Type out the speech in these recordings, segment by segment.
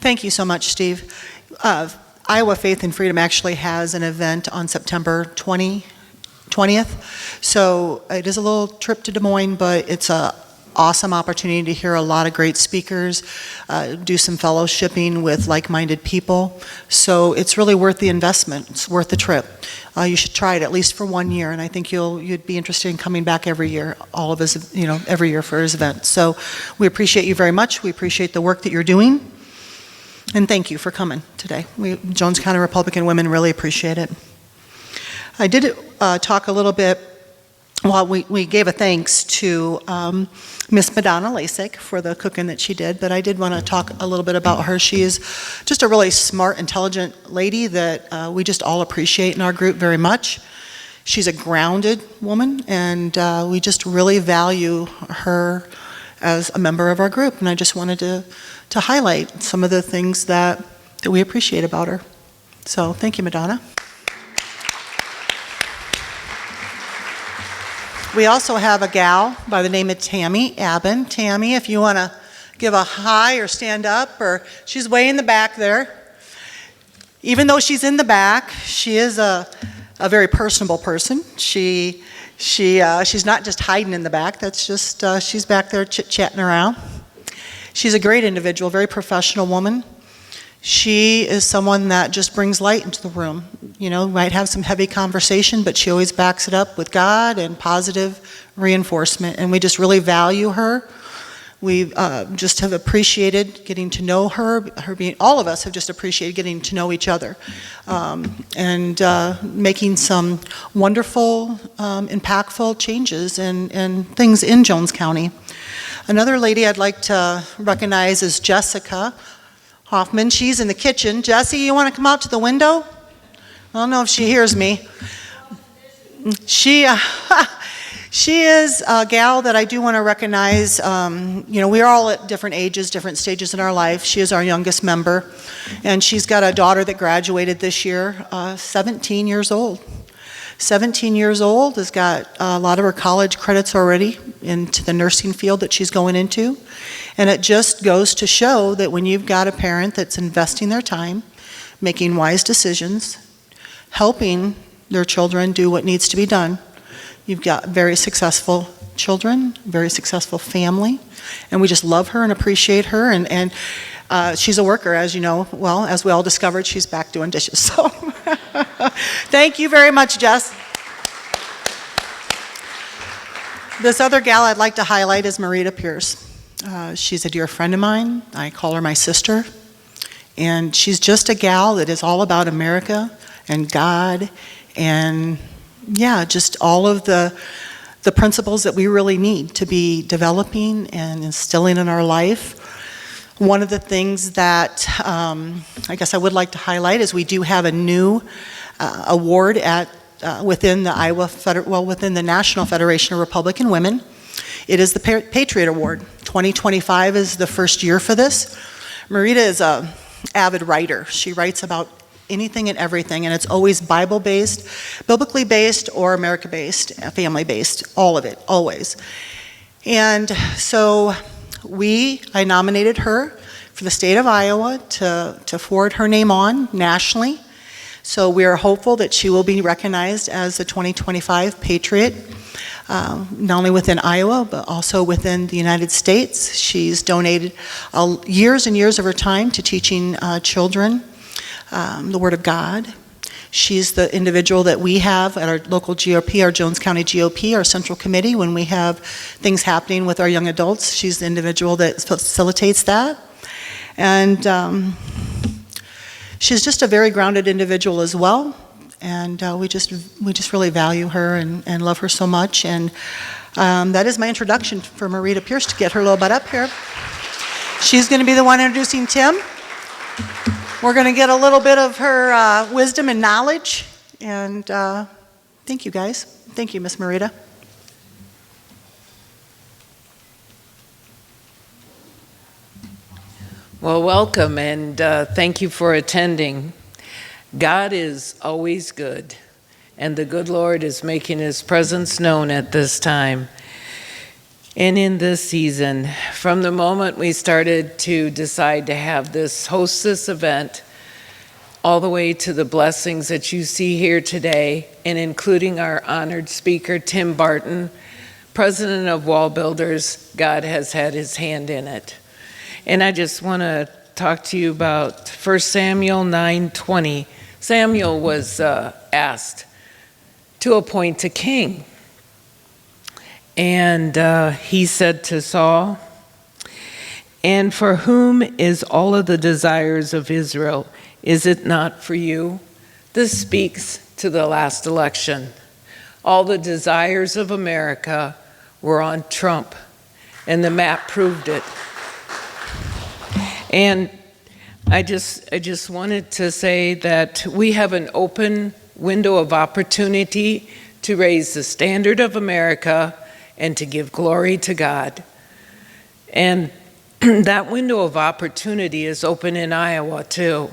Thank you so much, Steve. Iowa Faith and Freedom actually has an event on September 20th. So it is a little trip to Des Moines, but it's a awesome opportunity to hear a lot of great speakers, do some fellowshipping with like-minded people. So it's really worth the investment. It's worth the trip. You should try it at least for 1 year, and I think you'd be interested in coming back every year, all of us, every year for his event. So we appreciate you very much. We appreciate the work that you're doing, and thank you for coming today. Jones County Republican women really appreciate it. I did talk a little bit. Well, we gave a thanks to Miss Madonna Lasik for the cooking that she did, but I did want to talk a little bit about her. She is just a really smart, intelligent lady that we just all appreciate in our group very much. She's a grounded woman, and we just really value her as a member of our group, and I just wanted to highlight some of the things that we appreciate about her. So thank you, Madonna. We also have a gal by the name of Tammy Abbin. Tammy, if you want to give a hi or stand up, or she's way in the back there. Even though she's in the back, she is a very personable person. She's not just hiding in the back. That's just she's back there chit-chatting around. She's a great individual, very professional woman. She is someone that just brings light into the room. Might have some heavy conversation, but she always backs it up with God and positive reinforcement. And we just really value her. We just have appreciated getting to know her. All of us have just appreciated getting to know each other, and making some wonderful, impactful changes and things in Jones County. Another lady I'd like to recognize is Jessica Hoffman. She's in the kitchen. Jessie, you want to come out to the window? I don't know if she hears me. She is a gal that I do want to recognize. We're all at different ages, different stages in our life. She is our youngest member, and she's got a daughter that graduated this year, 17 years old. 17 years old, has got a lot of her college credits already into the nursing field that she's going into. And it just goes to show that when you've got a parent that's investing their time, making wise decisions, helping their children do what needs to be done, you've got very successful children, very successful family, and we just love her and appreciate her. And she's a worker, as you know. Well, as we all discovered, she's back doing dishes. So thank you very much, Jess. This other gal I'd like to highlight is Marita Pierce. She's a dear friend of mine. I call her my sister. And she's just a gal that is all about America and God and, just all of the principles that we really need to be developing and instilling in our life. One of the things that I guess I would like to highlight is we do have a new award within the within the National Federation of Republican Women. It is the Patriot Award. 2025 is the first year for this. Marita is an avid writer. She writes about anything and everything, and it's always Bible-based, biblically based, or America-based, family-based, all of it, always. And so I nominated her for the state of Iowa to forward her name on nationally. So we are hopeful that she will be recognized as the 2025 Patriot, not only within Iowa, but also within the United States. She's donated years and years of her time to teaching children the Word of God. She's the individual that we have at our local GOP, our Jones County GOP, our central committee, when we have things happening with our young adults. She's the individual that facilitates that. And she's just a very grounded individual as well. And we just really value her and love her so much. And that is my introduction for Marita Pierce, to get her little butt up here. She's going to be the one introducing Tim. We're going to get a little bit of her wisdom and knowledge. And thank you, guys. Thank you, Miss Marita. Well, welcome, and thank you for attending. God is always good, and the good Lord is making his presence known at this time. And in this season, from the moment we started to decide to have host this event, all the way to the blessings that you see here today, and including our honored speaker, Tim Barton, president of Wall Builders, God has had his hand in it. And I just want to talk to you about 1 Samuel 9:20. Samuel was asked to appoint a king. And he said to Saul, "And for whom is all of the desires of Israel? Is it not for you?" This speaks to the last election. All the desires of America were on Trump, and the map proved it. And I just wanted to say that we have an open window of opportunity to raise the standard of America and to give glory to God. And that window of opportunity is open in Iowa too.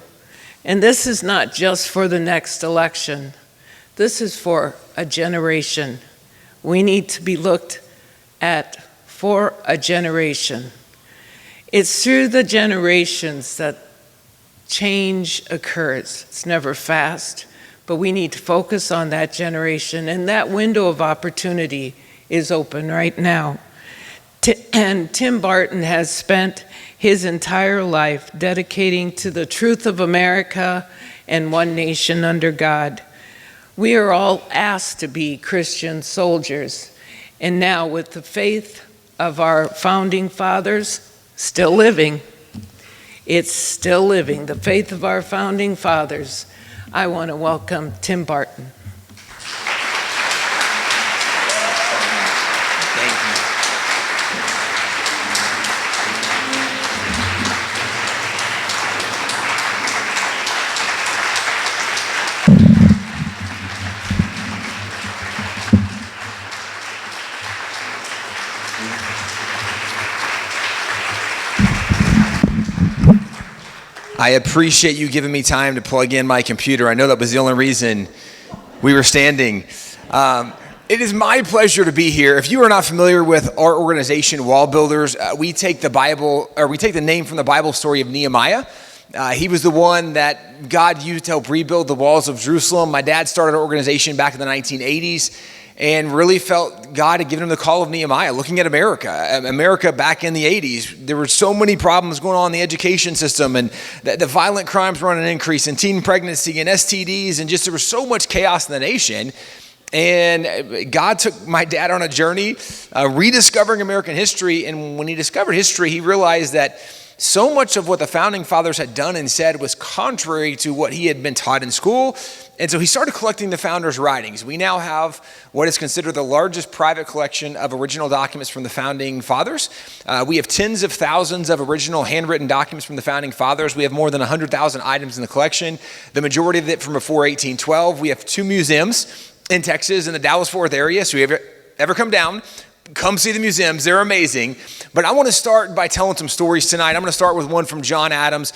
And this is not just for the next election. This is for a generation. We need to be looked at for a generation. It's through the generations that change occurs. It's never fast, but we need to focus on that generation, and that window of opportunity is open right now. And Tim Barton has spent his entire life dedicating to the truth of America and one nation under God. We are all asked to be Christian soldiers, and now with the faith of our founding fathers still living, it's still living, the faith of our founding fathers, I want to welcome Tim Barton. I appreciate you giving me time to plug in my computer. I know that was the only reason we were standing. It is my pleasure to be here. If you are not familiar with our organization, Wall Builders, we take the name from the Bible story of Nehemiah. He was the one that God used to help rebuild the walls of Jerusalem. My dad started our organization back in the 1980s. And really felt God had given him the call of Nehemiah, looking at America back in the 80s. There were so many problems going on in the education system, and the violent crimes were on an increase, and teen pregnancy and STDs, and just there was so much chaos in the nation. And God took my dad on a journey rediscovering American history. And when he discovered history, he realized that so much of what the founding fathers had done and said was contrary to what he had been taught in school. And so he started collecting the founders' writings. We now have what is considered the largest private collection of original documents from the founding fathers. We have tens of thousands of original handwritten documents from the founding fathers. We have more than 100,000 items in the collection, the majority of it from before 1812. We have 2 museums in Texas in the Dallas-Fort Worth area. So if you ever come down, come see the museums. They're amazing. But I want to start by telling some stories tonight. I'm going to start with one from John Adams.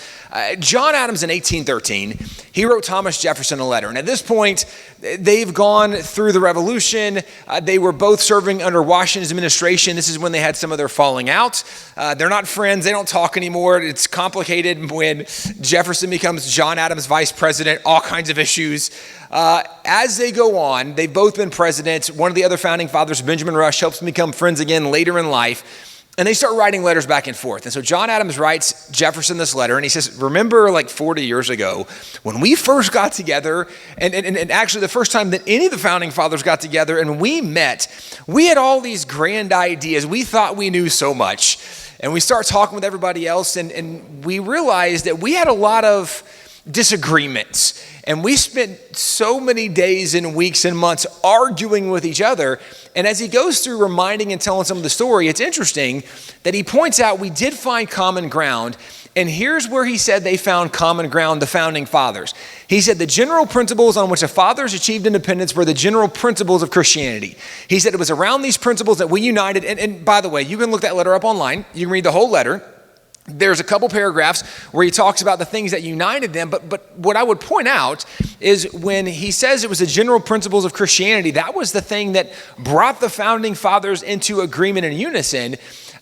John Adams in 1813, he wrote Thomas Jefferson a letter. And at this point, they've gone through the Revolution. They were both serving under Washington's administration. This is when they had some of their falling out. They're not friends. They don't talk anymore. It's complicated when Jefferson becomes John Adams' vice president, all kinds of issues. As they go on, they've both been presidents. One of the other founding fathers, Benjamin Rush, helps them become friends again later in life. And they start writing letters back and forth. And so John Adams writes Jefferson this letter, and he says, remember like 40 years ago when we first got together, and actually the first time that any of the founding fathers got together and we met, we had all these grand ideas. We thought we knew so much. And we start talking with everybody else, and we realized that we had a lot of disagreements. And we spent so many days and weeks and months arguing with each other. And as he goes through reminding and telling some of the story, it's interesting that he points out we did find common ground. And here's where he said they found common ground, the founding fathers. He said the general principles on which the fathers achieved independence were the general principles of Christianity. He said it was around these principles that we united. And by the way, you can look that letter up online. You can read the whole letter. there's a couple paragraphs where he talks about the things that united them, but what I would point out is when he says it was the general principles of Christianity, that was the thing that brought the founding fathers into agreement and unison.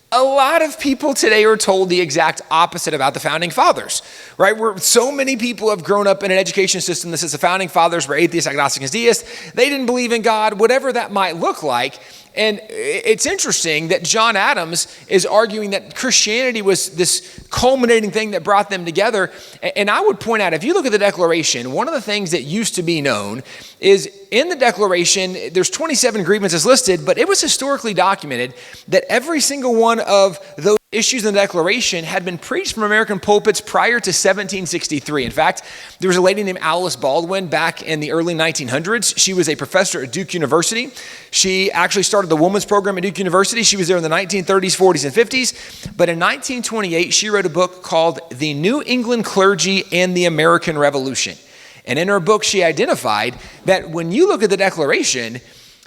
A lot of people today are told the exact opposite about the founding fathers, right? Where so many people have grown up in an education system that says the founding fathers were atheists, agnostics, and deists. They didn't believe in God, whatever that might look like. And it's interesting that John Adams is arguing that Christianity was this culminating thing that brought them together. And I would point out, if you look at the Declaration, one of the things that used to be known is in the Declaration, there's 27 grievances listed, but it was historically documented that every single one of those issues in the Declaration had been preached from American pulpits prior to 1763. In fact, there was a lady named Alice Baldwin back in the early 1900s. She was a professor at Duke University. She actually started the women's program at Duke University. She was there in the 1930s, 40s, and 50s. But in 1928, she wrote a book called The New England Clergy and the American Revolution. And in her book, she identified that when you look at the Declaration,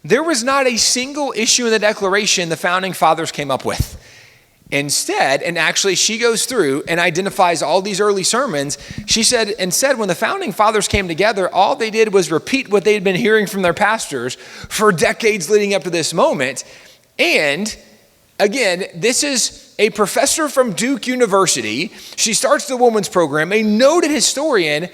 there was not a single issue in the Declaration the founding fathers came up with. Instead, and actually she goes through and identifies all these early sermons, she said when the founding fathers came together, all they did was repeat what they had been hearing from their pastors for decades leading up to this moment. And again, this is a professor from Duke University. She starts the women's program, a noted historian.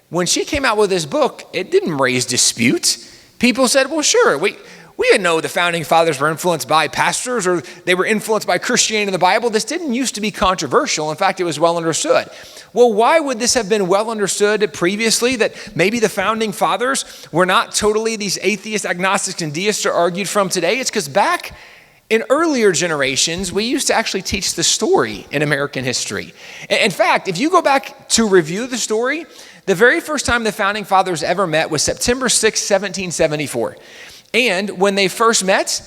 When she came out with this book, it didn't raise disputes. People said, well, sure, we didn't know the founding fathers were influenced by pastors or they were influenced by Christianity in the Bible. This didn't used to be controversial. In fact, it was well understood. Well, why would this have been well understood previously, that maybe the founding fathers were not totally these atheists, agnostics, and deists are argued from today? It's because back in earlier generations, we used to actually teach the story in American history. In fact, if you go back to review the story, the very first time the founding fathers ever met was September 6, 1774. And when they first met,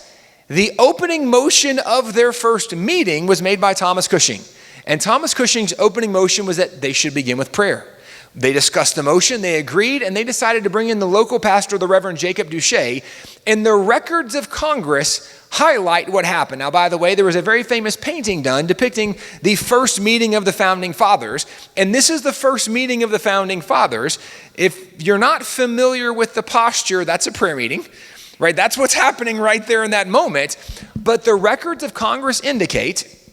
the opening motion of their first meeting was made by Thomas Cushing. And Thomas Cushing's opening motion was that they should begin with prayer. They discussed the motion, they agreed, and they decided to bring in the local pastor, the Reverend Jacob Duché. And the records of Congress highlight what happened. Now, by the way, there was a very famous painting done depicting the first meeting of the founding fathers. And this is the first meeting of the founding fathers. If you're not familiar with the posture, that's a prayer meeting. Right, that's what's happening right there in that moment. But the records of Congress indicate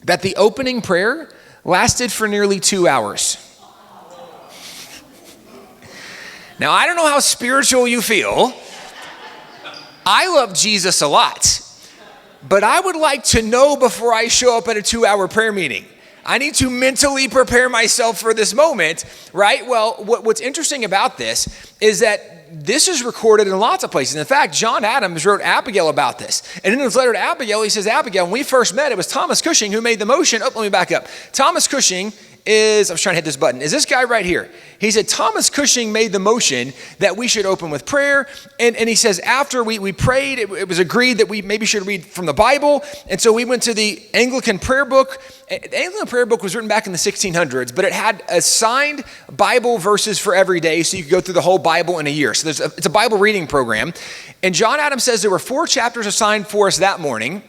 that the opening prayer lasted for nearly 2 hours. Now, I don't know how spiritual you feel. I love Jesus a lot. But I would like to know before I show up at a 2-hour prayer meeting. I need to mentally prepare myself for this moment, right? Well, what's interesting about this is that this is recorded in lots of places. In fact, John Adams wrote Abigail about this. And in his letter to Abigail, he says, Abigail, when we first met, it was Thomas Cushing who made the motion. Oh, let me back up. Thomas Cushing I was trying to hit this button, is this guy right here. He said, Thomas Cushing made the motion that we should open with prayer. And he says, after we prayed, it was agreed that we maybe should read from the Bible. And so we went to the Anglican prayer book. The Anglican prayer book was written back in the 1600s, but it had assigned Bible verses for every day, so you could go through the whole Bible in a year. So it's a Bible reading program. And John Adams says there were 4 chapters assigned for us that morning.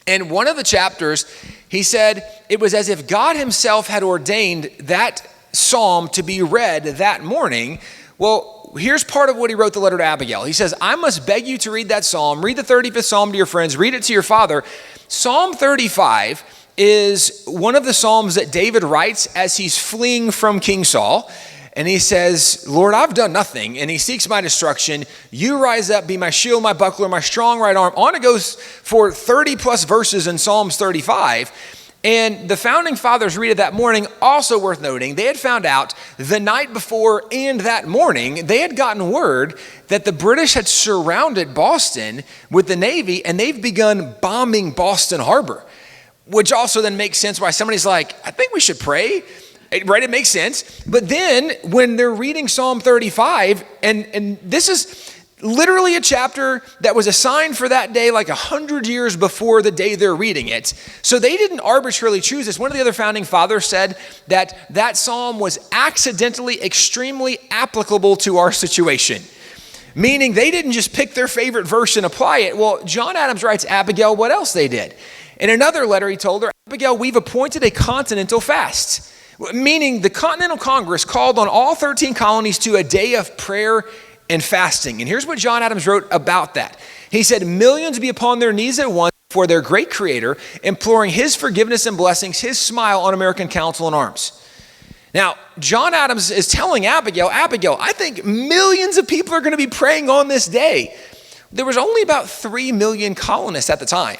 And one of the chapters, he said, it was as if God himself had ordained that psalm to be read that morning. Well, here's part of what he wrote the letter to Abigail. He says, I must beg you to read that psalm. Read the 35th psalm to your friends. Read it to your father. Psalm 35 is one of the psalms that David writes as he's fleeing from King Saul. And he says, Lord, I've done nothing. And he seeks my destruction. You rise up, be my shield, my buckler, my strong right arm. On it goes for 30 plus verses in Psalms 35. And the founding fathers read it that morning. Also worth noting, they had found out the night before and that morning, they had gotten word that the British had surrounded Boston with the Navy, and they've begun bombing Boston Harbor, which also then makes sense why somebody's like, I think we should pray. Right, it makes sense. But then when they're reading Psalm 35, and this is literally a chapter that was assigned for that day like 100 years before the day they're reading it. So they didn't arbitrarily choose this. One of the other founding fathers said that psalm was accidentally extremely applicable to our situation. Meaning they didn't just pick their favorite verse and apply it. Well, John Adams writes, Abigail, what else they did? In another letter, he told her, Abigail, we've appointed a continental fast, meaning the Continental Congress called on all 13 colonies to a day of prayer and fasting. And here's what John Adams wrote about that. He said, millions be upon their knees at once for their great creator, imploring his forgiveness and blessings, his smile on American council and arms. Now, John Adams is telling Abigail, I think millions of people are going to be praying on this day. There was only about 3 million colonists at the time.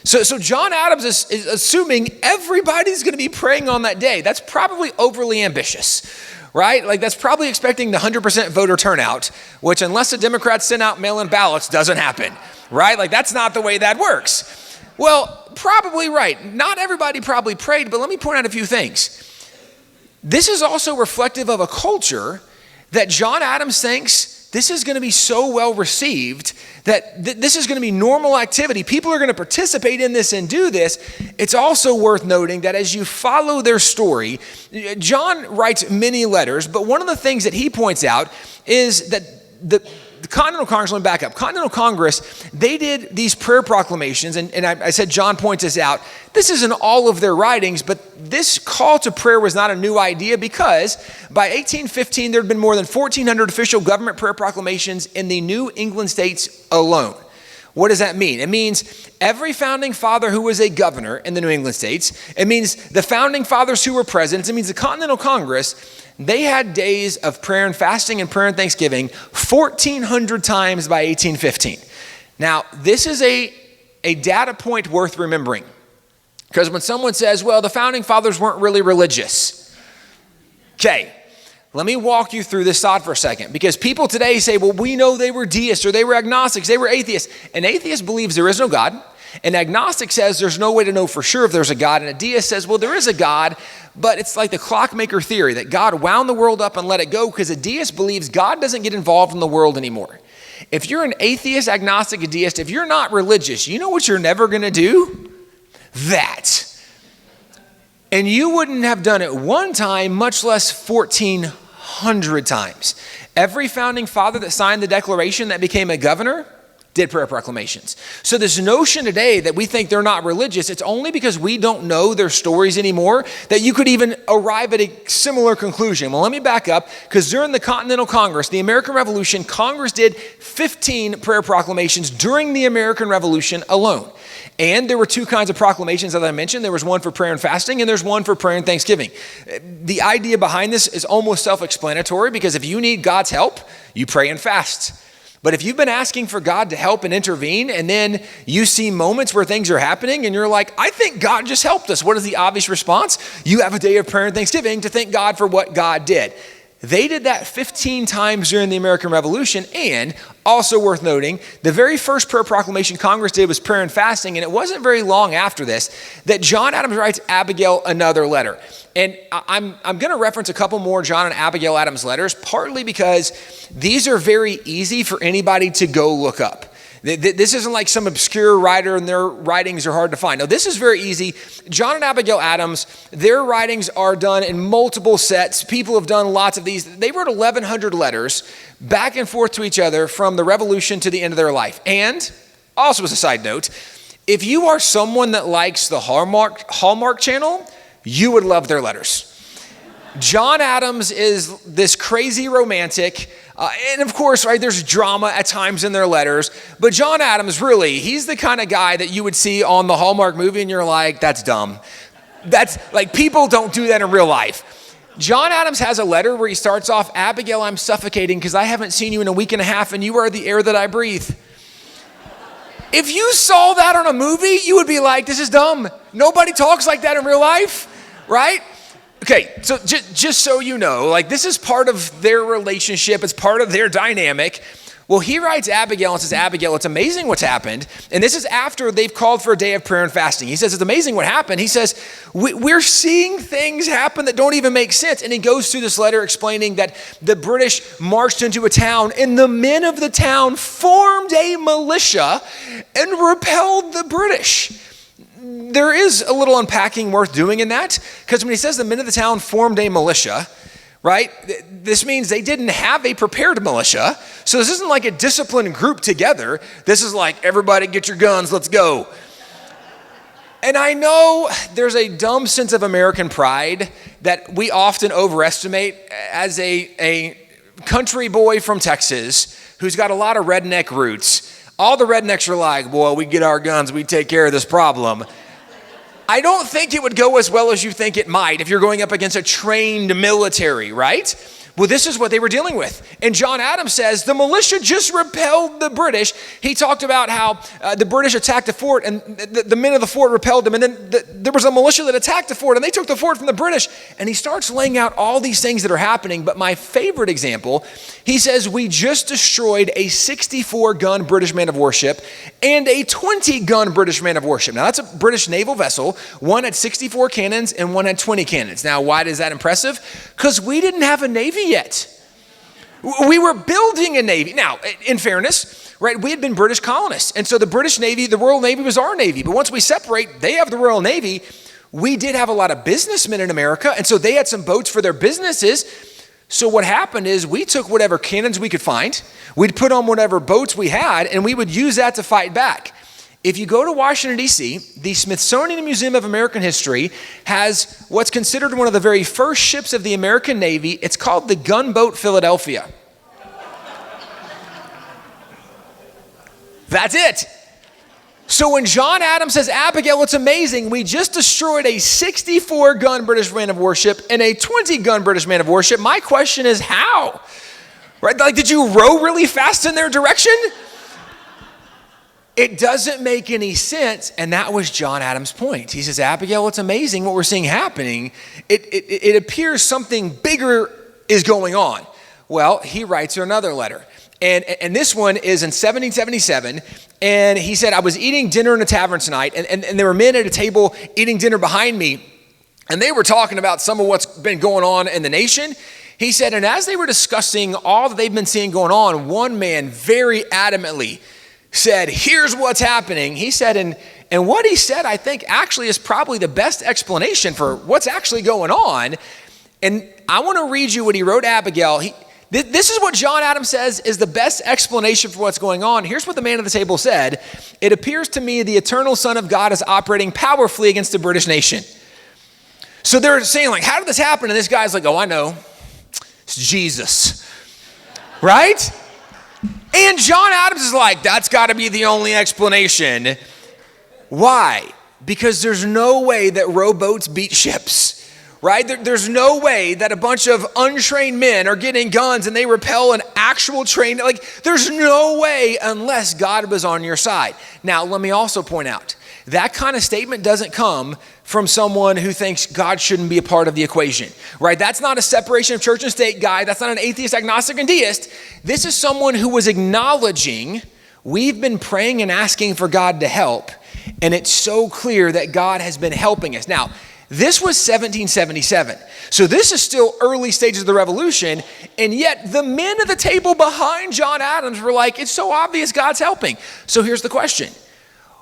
So John Adams is assuming everybody's going to be praying on that day. That's probably overly ambitious, right? Like that's probably expecting the 100% voter turnout, which unless the Democrats send out mail-in ballots, doesn't happen, right? Like that's not the way that works. Well, probably right. Not everybody probably prayed, but let me point out a few things. This is also reflective of a culture that John Adams thinks this is going to be so well received that this is going to be normal activity. People are going to participate in this and do this. It's also worth noting that as you follow their story, John writes many letters, but one of the things that he points out is that the Continental Congress, let me back up. Continental Congress, they did these prayer proclamations, and I said John points this out. This isn't all of their writings, but this call to prayer was not a new idea because by 1815, there had been more than 1,400 official government prayer proclamations in the New England states alone. What does that mean? It means every founding father who was a governor in the New England states. It means the founding fathers who were presidents. It means the Continental Congress, they had days of prayer and fasting and prayer and thanksgiving 1,400 times by 1815. Now, this is a data point worth remembering. Because when someone says, well, the founding fathers weren't really religious. Okay, let me walk you through this thought for a second. Because people today say, well, we know they were deists or they were agnostics, they were atheists. An atheist believes there is no God. An agnostic says there's no way to know for sure if there's a God. And a deist says, well, there is a God, but it's like the clockmaker theory that God wound the world up and let it go because a deist believes God doesn't get involved in the world anymore. If you're an atheist, agnostic, a deist, if you're not religious, you know what you're never going to do? That. And you wouldn't have done it one time, much less 1,400 times. Every founding father that signed the Declaration that became a governor did prayer proclamations. So this notion today that we think they're not religious, it's only because we don't know their stories anymore that you could even arrive at a similar conclusion. Well, let me back up, because during the Continental Congress, the American Revolution, Congress did 15 prayer proclamations during the American Revolution alone. And there were two kinds of proclamations, as I mentioned. There was one for prayer and fasting, and there's one for prayer and thanksgiving. The idea behind this is almost self-explanatory, because if you need God's help, you pray and fast. But if you've been asking for God to help and intervene, and then you see moments where things are happening, and you're like, I think God just helped us. What is the obvious response? You have a day of prayer and thanksgiving to thank God for what God did. They did that 15 times during the American Revolution, and also worth noting, the very first prayer proclamation Congress did was prayer and fasting, and it wasn't very long after this that John Adams writes Abigail another letter. And I'm going to reference a couple more John and Abigail Adams letters, partly because these are very easy for anybody to go look up. This isn't like some obscure writer and their writings are hard to find. No, this is very easy. John and Abigail Adams, their writings are done in multiple sets. People have done lots of these. They wrote 1,100 letters back and forth to each other from the Revolution to the end of their life. And also as a side note, if you are someone that likes the Hallmark Channel, you would love their letters. John Adams is this crazy romantic, and of course, right, there's drama at times in their letters, but John Adams, really, he's the kind of guy that you would see on the Hallmark movie and you're like, that's dumb. That's like, people don't do that in real life. John Adams has a letter where he starts off, Abigail, I'm suffocating because I haven't seen you in a week and a half and you are the air that I breathe. If you saw that on a movie, you would be like, this is dumb. Nobody talks like that in real life, right? Okay, so just so you know, like this is part of their relationship. It's part of their dynamic. Well, he writes Abigail and says, Abigail, it's amazing what's happened. And this is after they've called for a day of prayer and fasting. He says, it's amazing what happened. He says, we're seeing things happen that don't even make sense. And he goes through this letter explaining that the British marched into a town and the men of the town formed a militia and repelled the British. There is a little unpacking worth doing in that, because when he says the men of the town formed a militia, right, this means they didn't have a prepared militia. So this isn't like a disciplined group together. This is like, everybody get your guns, let's go. And I know there's a dumb sense of American pride that we often overestimate as a country boy from Texas who's got a lot of redneck roots. All the rednecks are like, boy, we get our guns, we take care of this problem. I don't think it would go as well as you think it might if you're going up against a trained military, right? Well, this is what they were dealing with. And John Adams says the militia just repelled the British. He talked about how the British attacked the fort and the men of the fort repelled them. And then there was a militia that attacked the fort and they took the fort from the British. And he starts laying out all these things that are happening. But my favorite example, he says, we just destroyed a 64-gun British man of warship and a 20-gun British man of warship. Now, that's a British naval vessel. One had 64 cannons and one had 20 cannons. Now, why is that impressive? Because we didn't have a navy yet. We were building a navy. Now, in fairness, right, we had been British colonists. And so the British Navy, the Royal Navy was our Navy. But once we separate, they have the Royal Navy. We did have a lot of businessmen in America. And so they had some boats for their businesses. So what happened is we took whatever cannons we could find. We'd put on whatever boats we had, and we would use that to fight back. If you go to Washington, D.C., the Smithsonian Museum of American History has what's considered one of the very first ships of the American Navy. It's called the Gunboat Philadelphia. That's it. So when John Adams says, Abigail, it's amazing, we just destroyed a 64-gun British man of warship and a 20-gun British man of warship, my question is how? Right? Like, did you row really fast in their direction? It doesn't make any sense, and that was John Adams' point. He says, Abigail, it's amazing what we're seeing happening. It appears something bigger is going on. Well, he writes her another letter, and this one is in 1777, and he said, I was eating dinner in a tavern tonight, and there were men at a table eating dinner behind me, and they were talking about some of what's been going on in the nation. He said, and as they were discussing all that they've been seeing going on, one man very adamantly said, here's what's happening. He said, and what he said, I think, actually is probably the best explanation for what's actually going on. And I want to read you what he wrote Abigail. This is what John Adams says is the best explanation for what's going on. Here's what the man at the table said. It appears to me the eternal Son of God is operating powerfully against the British nation. So they're saying, like, how did this happen? And this guy's like, oh, I know. It's Jesus. Right? And John Adams is like, that's got to be the only explanation. Why? Because there's no way that rowboats beat ships, right? There's no way that a bunch of untrained men are getting guns and they repel an actual trained, like, there's no way unless God was on your side. Now, let me also point out, that kind of statement doesn't come from someone who thinks God shouldn't be a part of the equation, right? That's not a separation of church and state guy. That's not an atheist, agnostic, and deist. This is someone who was acknowledging we've been praying and asking for God to help, and it's so clear that God has been helping us. Now, this was 1777. So this is still early stages of the revolution, and yet the men at the table behind John Adams were like, it's so obvious God's helping. So here's the question.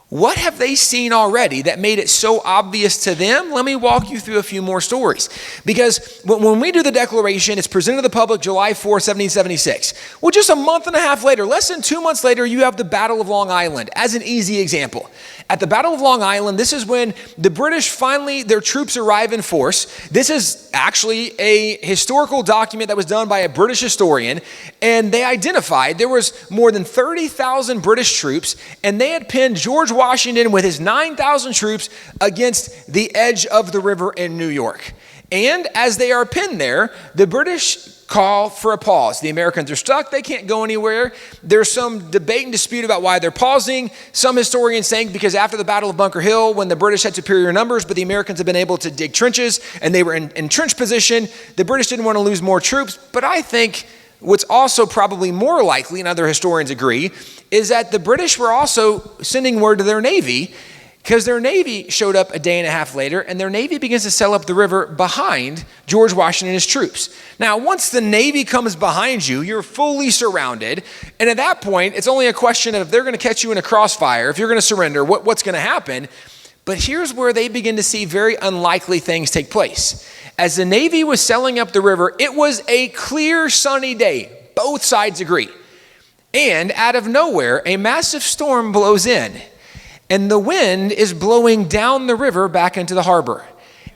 What have they seen already that made it so obvious to them? Let me walk you through a few more stories. Because when we do the declaration, it's presented to the public July 4, 1776. Well, just a month and a half later, less than 2 months later, you have the Battle of Long Island as an easy example. At the Battle of Long Island, this is when the British finally, their troops arrive in force. This is actually a historical document that was done by a British historian, and they identified there was more than 30,000 British troops, and they had pinned George Washington with his 9,000 troops against the edge of the river in New York. And as they are pinned there, the British call for a pause. The Americans are stuck. They can't go anywhere. There's some debate and dispute about why they're pausing. Some historians saying because after the Battle of Bunker Hill, when the British had superior numbers, but the Americans had been able to dig trenches and they were in trench position, the British didn't want to lose more troops. But I think what's also probably more likely, and other historians agree, is that the British were also sending word to their Navy, because their Navy showed up a day and a half later, and their Navy begins to sail up the river behind George Washington and his troops. Now, once the Navy comes behind you, you're fully surrounded, and at that point, it's only a question of if they're going to catch you in a crossfire, if you're going to surrender, what's going to happen. But here's where they begin to see very unlikely things take place. As the Navy was sailing up the river, it was a clear, sunny day. Both sides agree. And out of nowhere, a massive storm blows in. and the wind is blowing down the river back into the harbor.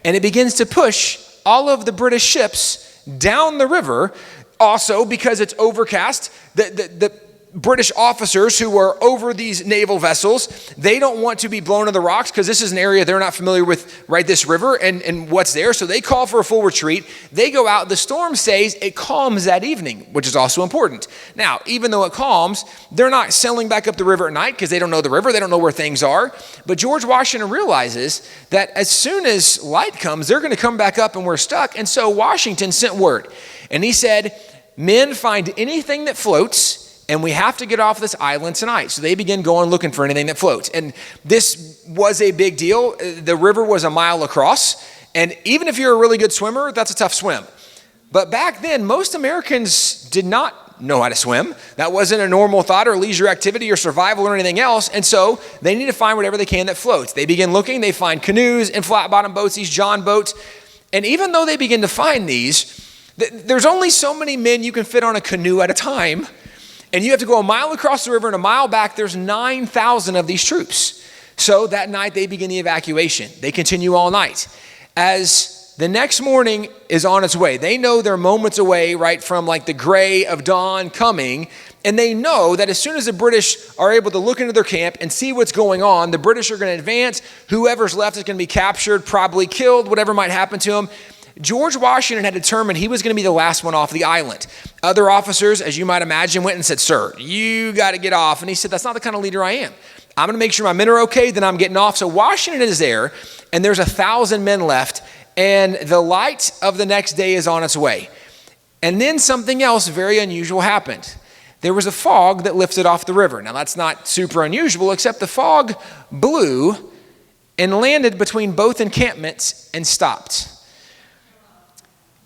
And it begins to push all of the British ships down the river. Also, because it's overcast, the British officers who are over these naval vessels, they don't want to be blown to the rocks because this is an area they're not familiar with, right, this river and what's there. So they call for a full retreat. They go out. The storm stays. It calms that evening, which is also important. Now, even though it calms, they're not sailing back up the river at night because they don't know the river. They don't know where things are. But George Washington realizes that as soon as light comes, they're going to come back up and we're stuck. And so Washington sent word. And he said, men, find anything that floats, and we have to get off this island tonight. So they begin going looking for anything that floats. And this was a big deal. The river was a mile across. And even if you're a really good swimmer, that's a tough swim. But back then, most Americans did not know how to swim. That wasn't a normal thought or leisure activity or survival or anything else. And so they need to find whatever they can that floats. They begin looking. They find canoes and flat bottom boats, these John boats. And even though they begin to find these, there's only so many men you can fit on a canoe at a time. And you have to go a mile across the river and a mile back. There's 9,000 of these troops. So that night they begin the evacuation. They continue all night. As the next morning is on its way, they know they're moments away, right, from like the gray of dawn coming. And they know that as soon as the British are able to look into their camp and see what's going on, the British are going to advance. Whoever's left is going to be captured, probably killed, whatever might happen to them. George Washington had determined he was going to be the last one off the island. Other officers, as you might imagine, went and said, sir, you got to get off. And he said, that's not the kind of leader I am. I'm going to make sure my men are okay, then I'm getting off. So Washington is there, and there's 1,000 men left, and the light of the next day is on its way. And then something else very unusual happened. There was a fog that lifted off the river. Now, that's not super unusual, except the fog blew and landed between both encampments and stopped.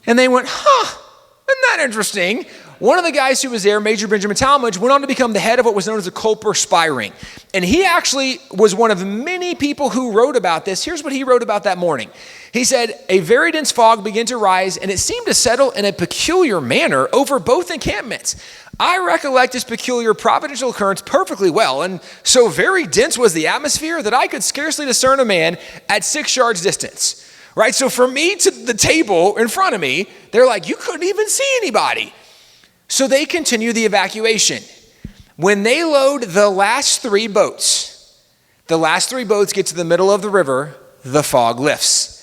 And they went, isn't that interesting? One of the guys who was there, Major Benjamin Talmadge, went on to become the head of what was known as the Culper Spy Ring. And he actually was one of many people who wrote about this. Here's what he wrote about that morning. He said, a very dense fog began to rise, and it seemed to settle in a peculiar manner over both encampments. I recollect this peculiar providential occurrence perfectly well, and so very dense was the atmosphere that I could scarcely discern a man at 6 yards distance. Right, so from me to the table in front of me, they're like, you couldn't even see anybody. So they continue the evacuation. When they load the last 3 boats get to the middle of the river, the fog lifts.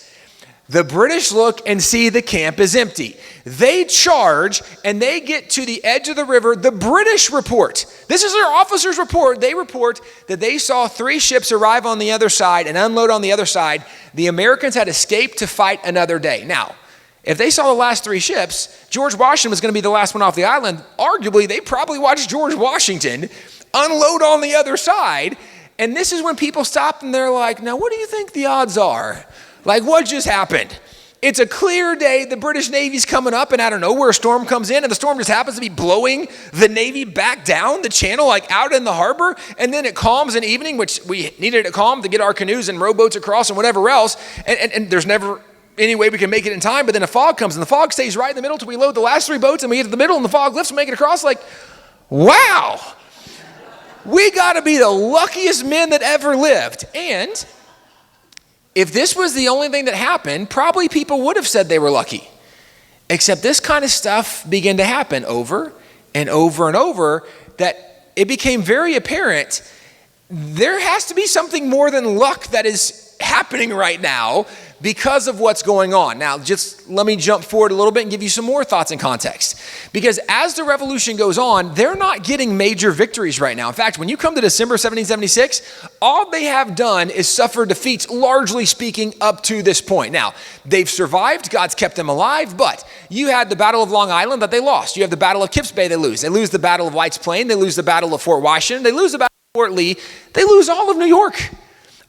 The British look and see the camp is empty. They charge and they get to the edge of the river. The British report. This is their officers' report. They report that they saw 3 ships arrive on the other side and unload on the other side. The Americans had escaped to fight another day. Now, if they saw the last 3 ships, George Washington was going to be the last one off the island. Arguably, they probably watched George Washington unload on the other side. And this is when people stopped and they're like, now, what do you think the odds are? Like, what just happened? It's a clear day. The British Navy's coming up, and out of nowhere, a storm comes in, and the storm just happens to be blowing the Navy back down the channel, like out in the harbor, and then it calms in the evening, which we needed it to calm to get our canoes and rowboats across and whatever else, and there's never any way we can make it in time, but then a fog comes, and the fog stays right in the middle till we load the last 3 boats, and we get to the middle, and the fog lifts and make it across. Like, wow! We got to be the luckiest men that ever lived. And if this was the only thing that happened, probably people would have said they were lucky. Except this kind of stuff began to happen over and over and over, that it became very apparent there has to be something more than luck that is happening right now because of what's going on. Now, just let me jump forward a little bit and give you some more thoughts and context. Because as the revolution goes on, they're not getting major victories right now. In fact, when you come to December 1776, all they have done is suffer defeats, largely speaking, up to this point. Now, they've survived. God's kept them alive. But you had the Battle of Long Island that they lost. You have the Battle of Kips Bay they lose. They lose the Battle of White's Plain. They lose the Battle of Fort Washington. They lose the Battle of Fort Lee. They lose all of New York.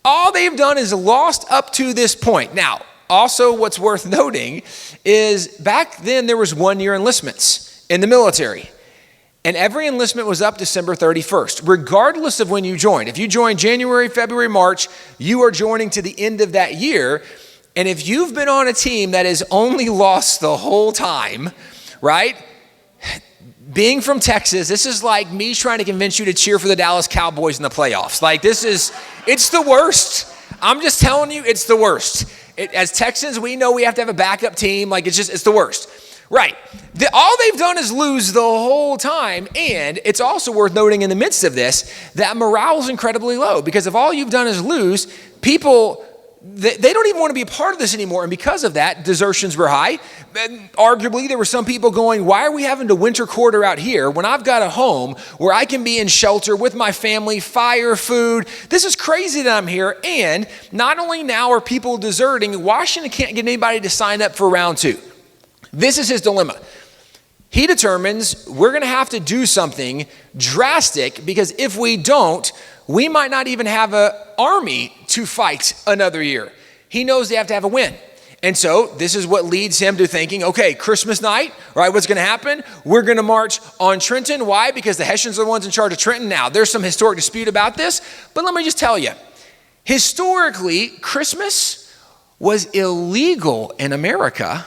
All they've done is lost up to this point. Now, also what's worth noting is back then there was 1-year enlistments in the military. And every enlistment was up December 31st, regardless of when you joined. If you joined January, February, March, you are joining to the end of that year. And if you've been on a team that has only lost the whole time, right? being from Texas, this is like me trying to convince you to cheer for the Dallas Cowboys in the playoffs. Like it's the worst. I'm just telling you, it's the worst. As Texans, we know we have to have a backup team. Like it's the worst. Right. All they've done is lose the whole time. And it's also worth noting in the midst of this that morale is incredibly low, because if all you've done is lose, people, they don't even want to be a part of this anymore. And because of that, desertions were high. And arguably, there were some people going, why are we having to winter quarter out here when I've got a home where I can be in shelter with my family, fire, food? This is crazy that I'm here. And not only now are people deserting, Washington can't get anybody to sign up for round 2. This is his dilemma. He determines we're going to have to do something drastic, because if we don't, we might not even have an army to fight another year. He knows they have to have a win. And so this is what leads him to thinking, okay, Christmas night, right, what's going to happen? We're going to march on Trenton. Why? Because the Hessians are the ones in charge of Trenton. Now, there's some historic dispute about this, but let me just tell you, historically, Christmas was illegal in America.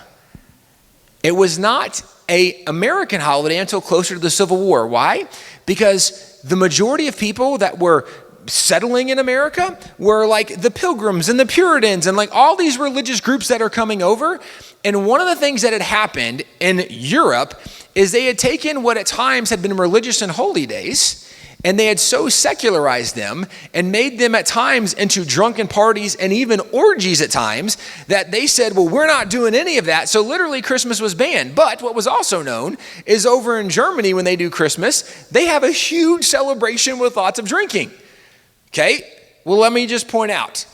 It was not an American holiday until closer to the Civil War. Why? Because the majority of people that were settling in America were like the Pilgrims and the Puritans and like all these religious groups that are coming over. And one of the things that had happened in Europe is they had taken what at times had been religious and holy days, and they had so secularized them and made them at times into drunken parties and even orgies at times that they said, well, we're not doing any of that. So literally Christmas was banned. But what was also known is over in Germany, when they do Christmas, they have a huge celebration with lots of drinking. Okay, well, let me just point out,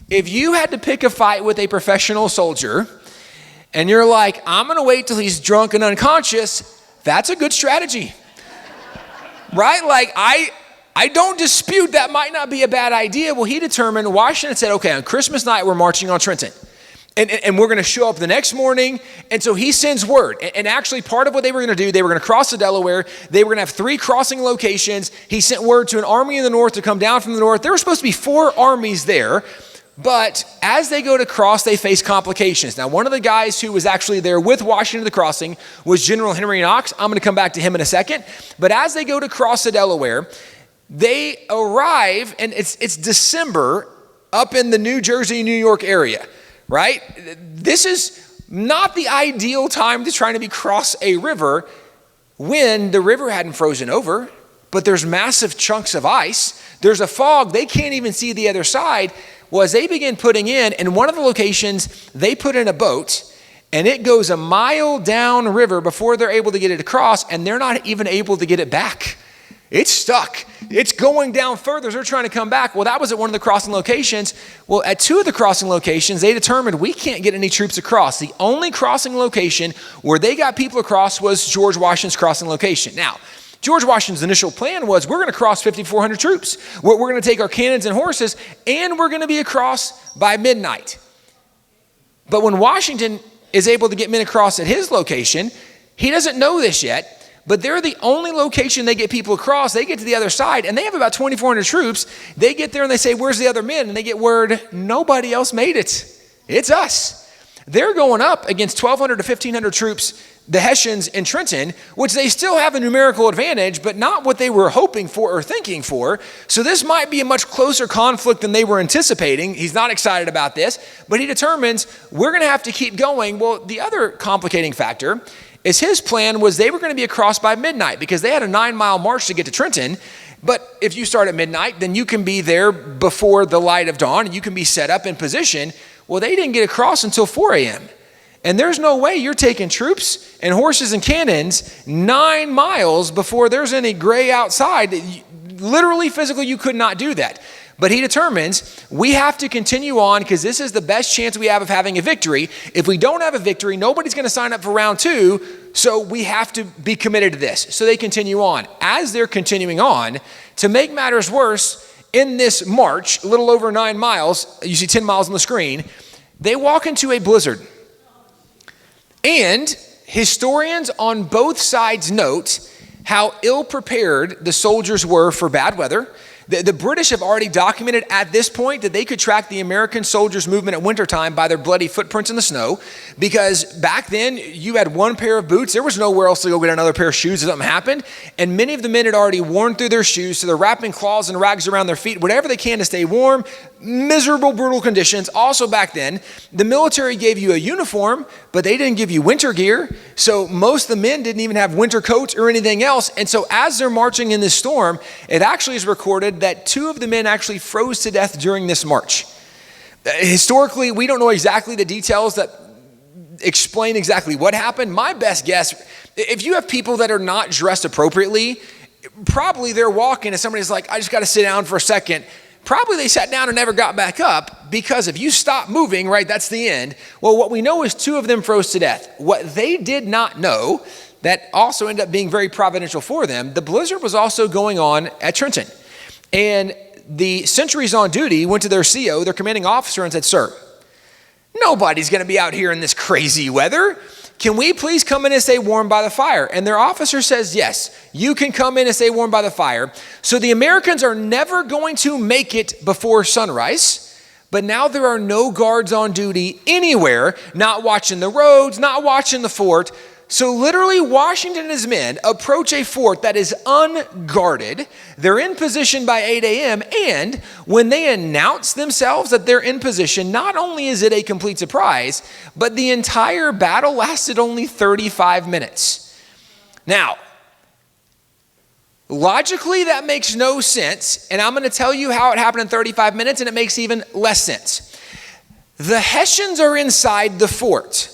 if you had to pick a fight with a professional soldier and you're like, I'm going to wait till he's drunk and unconscious, that's a good strategy. Right? Like, I don't dispute that might not be a bad idea. Well, he determined, Washington said, okay, on Christmas night, we're marching on Trenton. And we're going to show up the next morning. And so he sends word. And actually, part of what they were going to do, they were going to cross the Delaware. They were going to have 3 crossing locations. He sent word to an army in the north to come down from the north. There were supposed to be 4 armies there. But as they go to cross, they face complications. Now, one of the guys who was actually there with Washington at the crossing was General Henry Knox. I'm going to come back to him in a second. But as they go to cross the Delaware, they arrive, and it's December up in the New Jersey, New York area, right? This is not the ideal time to try to cross a river when the river hadn't frozen over, but there's massive chunks of ice. There's a fog. They can't even see the other side. Well, as they begin putting in one of the locations, they put in a boat, and it goes a mile down river before they're able to get it across, and they're not even able to get it back. It's stuck. It's going down further. They're trying to come back. Well, that was at one of the crossing locations. Well, at 2 of the crossing locations, they determined we can't get any troops across. The only crossing location where they got people across was George Washington's crossing location. Now, George Washington's initial plan was, we're going to cross 5,400 troops. We're going to take our cannons and horses, and we're going to be across by midnight. But when Washington is able to get men across at his location, he doesn't know this yet, but they're the only location they get people across. They get to the other side, and they have about 2,400 troops. They get there, and they say, where's the other men? And they get word, nobody else made it. It's us. They're going up against 1,200 to 1,500 troops, the Hessians in Trenton, which they still have a numerical advantage, but not what they were hoping for or thinking for. So this might be a much closer conflict than they were anticipating. He's not excited about this, but he determines we're going to have to keep going. Well, the other complicating factor is his plan was they were going to be across by midnight, because they had a 9-mile march to get to Trenton. But if you start at midnight, then you can be there before the light of dawn, and you can be set up in position. Well, they didn't get across until 4 a.m. And there's no way you're taking troops and horses and cannons 9 miles before there's any gray outside. Literally, physically, you could not do that. But he determines we have to continue on, because this is the best chance we have of having a victory. If we don't have a victory, nobody's going to sign up for round 2. So we have to be committed to this. So they continue on. As they're continuing on, to make matters worse, in this march, a little over 9 miles, you see 10 miles on the screen, they walk into a blizzard. And historians on both sides note how ill-prepared the soldiers were for bad weather. The British have already documented at this point that they could track the American soldiers' movement at wintertime by their bloody footprints in the snow, because back then you had one pair of boots. There was nowhere else to go get another pair of shoes if something happened. And many of the men had already worn through their shoes, so they're wrapping claws and rags around their feet, whatever they can to stay warm. Miserable, brutal conditions. Also back then, the military gave you a uniform, but they didn't give you winter gear. So most of the men didn't even have winter coats or anything else. And so as they're marching in this storm, it actually is recorded that 2 of the men actually froze to death during this march. Historically, we don't know exactly the details that explain exactly what happened. My best guess, if you have people that are not dressed appropriately, probably they're walking and somebody's like, I just got to sit down for a second. Probably they sat down and never got back up, because if you stop moving, right, that's the end. Well, what we know is 2 of them froze to death. What they did not know, that also ended up being very providential for them, the blizzard was also going on at Trenton. And the sentries on duty went to their CO, their commanding officer, and said, sir, nobody's going to be out here in this crazy weather. Can we please come in and stay warm by the fire? And their officer says, yes, you can come in and stay warm by the fire. So the Americans are never going to make it before sunrise, but now there are no guards on duty anywhere, not watching the roads, not watching the fort. So literally Washington and his men approach a fort that is unguarded. They're in position by 8 a.m. And when they announce themselves that they're in position, not only is it a complete surprise, but the entire battle lasted only 35 minutes. Now, logically, that makes no sense. And I'm going to tell you how it happened in 35 minutes, and it makes even less sense. The Hessians are inside the fort.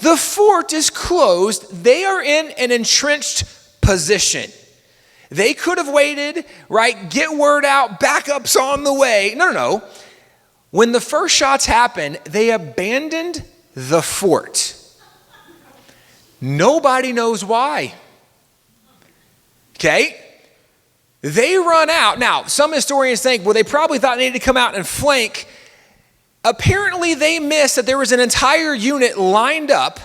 The fort is closed. They are in an entrenched position. They could have waited, right? Get word out, backup's on the way. No. When the first shots happened, they abandoned the fort. Nobody knows why. Okay? They run out. Now, some historians think, well, they probably thought they needed to come out and flank. Apparently, they missed that there was an entire unit lined up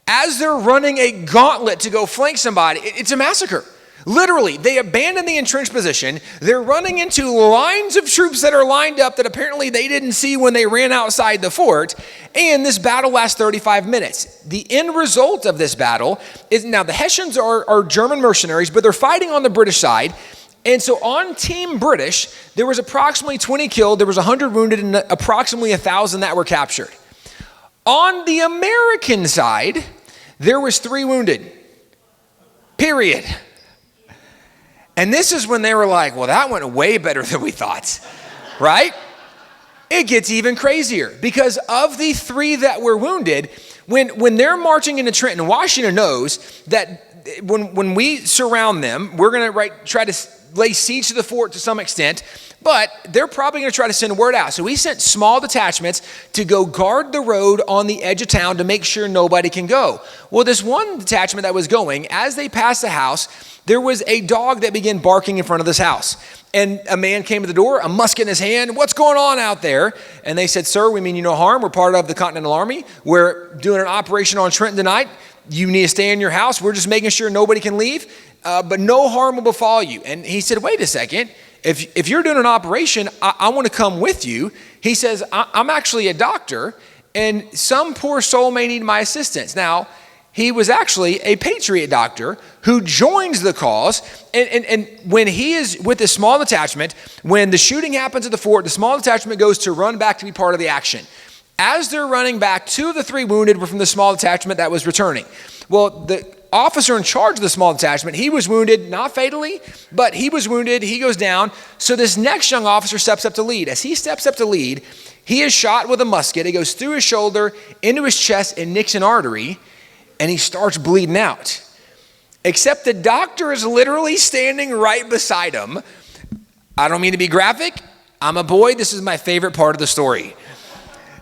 as they're running a gauntlet to go flank somebody. It's a massacre. Literally, they abandoned the entrenched position. They're running into lines of troops that are lined up that apparently they didn't see when they ran outside the fort. And this battle lasts 35 minutes. The end result of this battle is, now the Hessians are German mercenaries, but they're fighting on the British side. And so on Team British, there was approximately 20 killed, there was 100 wounded, and approximately 1,000 that were captured. On the American side, there was 3 wounded, period. And this is when they were like, well, that went way better than we thought, right? It gets even crazier, because of the 3 that were wounded, when they're marching into Trenton, Washington knows that when we surround them, we're going to try to lay siege to the fort to some extent, but they're probably going to try to send word out. So we sent small detachments to go guard the road on the edge of town to make sure nobody can go. Well, this one detachment that was going, as they passed the house, there was a dog that began barking in front of this house. And a man came to the door, a musket in his hand. What's going on out there? And they said, sir, we mean you no harm. We're part of the Continental Army. We're doing an operation on Trenton tonight. You need to stay in your house. We're just making sure nobody can leave, but no harm will befall you. And he said, wait a second. If you're doing an operation, I want to come with you. He says, I'm actually a doctor, and some poor soul may need my assistance. Now, he was actually a patriot doctor who joins the cause. And when he is with this small detachment, when the shooting happens at the fort, the small detachment goes to run back to be part of the action. As they're running back, 2 of the 3 wounded were from the small detachment that was returning. Well, the officer in charge of the small detachment, he was wounded, not fatally, but he was wounded. He goes down. So this next young officer steps up to lead. As he steps up to lead, he is shot with a musket. It goes through his shoulder, into his chest, and nicks an artery, and he starts bleeding out. Except the doctor is literally standing right beside him. I don't mean to be graphic. I'm a boy. This is my favorite part of the story.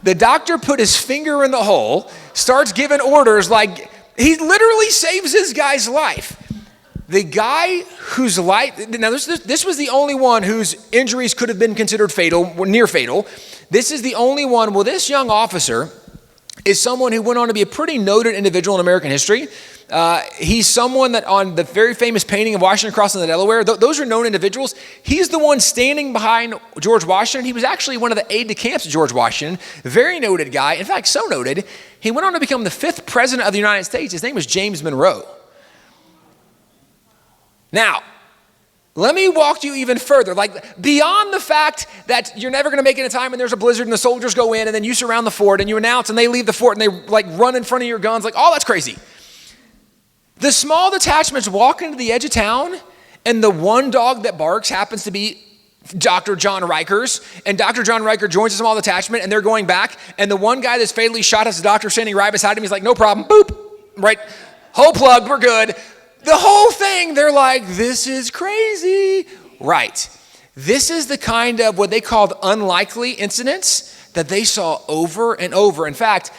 The doctor put his finger in the hole, starts giving orders like he literally saves this guy's life. The guy whose life, now this was the only one whose injuries could have been considered fatal, near fatal. This is the only one. Well, this young officer is someone who went on to be a pretty noted individual in American history. He's someone that on the very famous painting of Washington crossing the Delaware, those are known individuals. He's the one standing behind George Washington. He was actually one of the aide-de-camps of George Washington. Very noted guy. In fact, so noted, he went on to become the 5th president of the United States. His name was James Monroe. Now, let me walk you even further, like beyond the fact that you're never going to make it in time and there's a blizzard and the soldiers go in and then you surround the fort and you announce and they leave the fort and they like run in front of your guns, like, oh, that's crazy. The small detachments walk into the edge of town and the one dog that barks happens to be Dr. John Rikers, and Dr. John Riker joins the small detachment and they're going back and the one guy that's fatally shot has a doctor standing right beside him. He's like, no problem, boop, right, hole plugged, we're good. The whole thing, they're like, this is crazy. Right. This is the kind of what they called unlikely incidents that they saw over and over. In fact,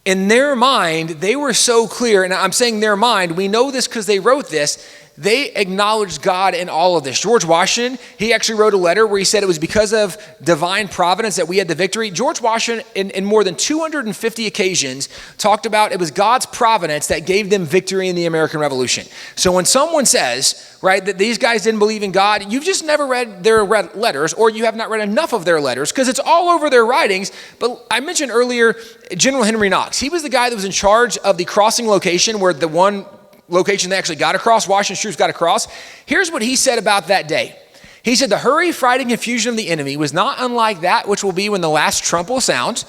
in their mind, they were so clear, and I'm saying their mind, we know this because they wrote this, they acknowledged God in all of this. George Washington, he actually wrote a letter where he said it was because of divine providence that we had the victory. George Washington, in more than 250 occasions, talked about it was God's providence that gave them victory in the American Revolution. So when someone says, right, that these guys didn't believe in God, you've just never read their letters, or you have not read enough of their letters, because it's all over their writings. But I mentioned earlier General Henry Knox. He was the guy that was in charge of the crossing location where the one location they actually got across, Washington's troops got across. Here's what he said about that day. He said, the hurry, fright, and confusion of the enemy was not unlike that which will be when the last trump will sound.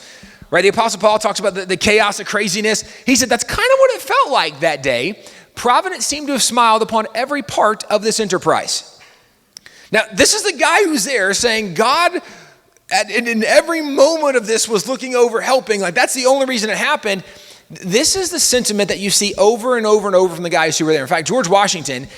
Right? The Apostle Paul talks about the chaos, the craziness. He said, that's kind of what it felt like that day. Providence seemed to have smiled upon every part of this enterprise. Now, this is the guy who's there saying God, in every moment of this, was looking over, helping. Like, that's the only reason it happened. This is the sentiment that you see over and over and over from the guys who were there. In fact, George Washington,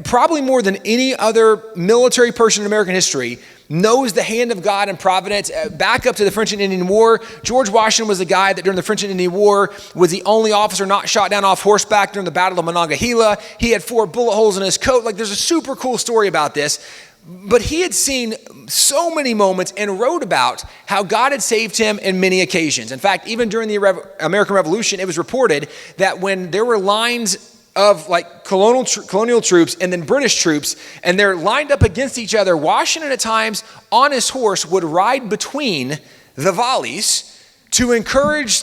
probably more than any other military person in American history, knows the hand of God and providence. Back up to the French and Indian War, George Washington was the guy that during the French and Indian War was the only officer not shot down off horseback during the Battle of Monongahela. He had 4 bullet holes in his coat. Like, there's a super cool story about this. But he had seen so many moments and wrote about how God had saved him in many occasions. In fact, even during the American Revolution, it was reported that when there were lines of like colonial troops and then British troops, and they're lined up against each other, Washington at times on his horse would ride between the volleys to encourage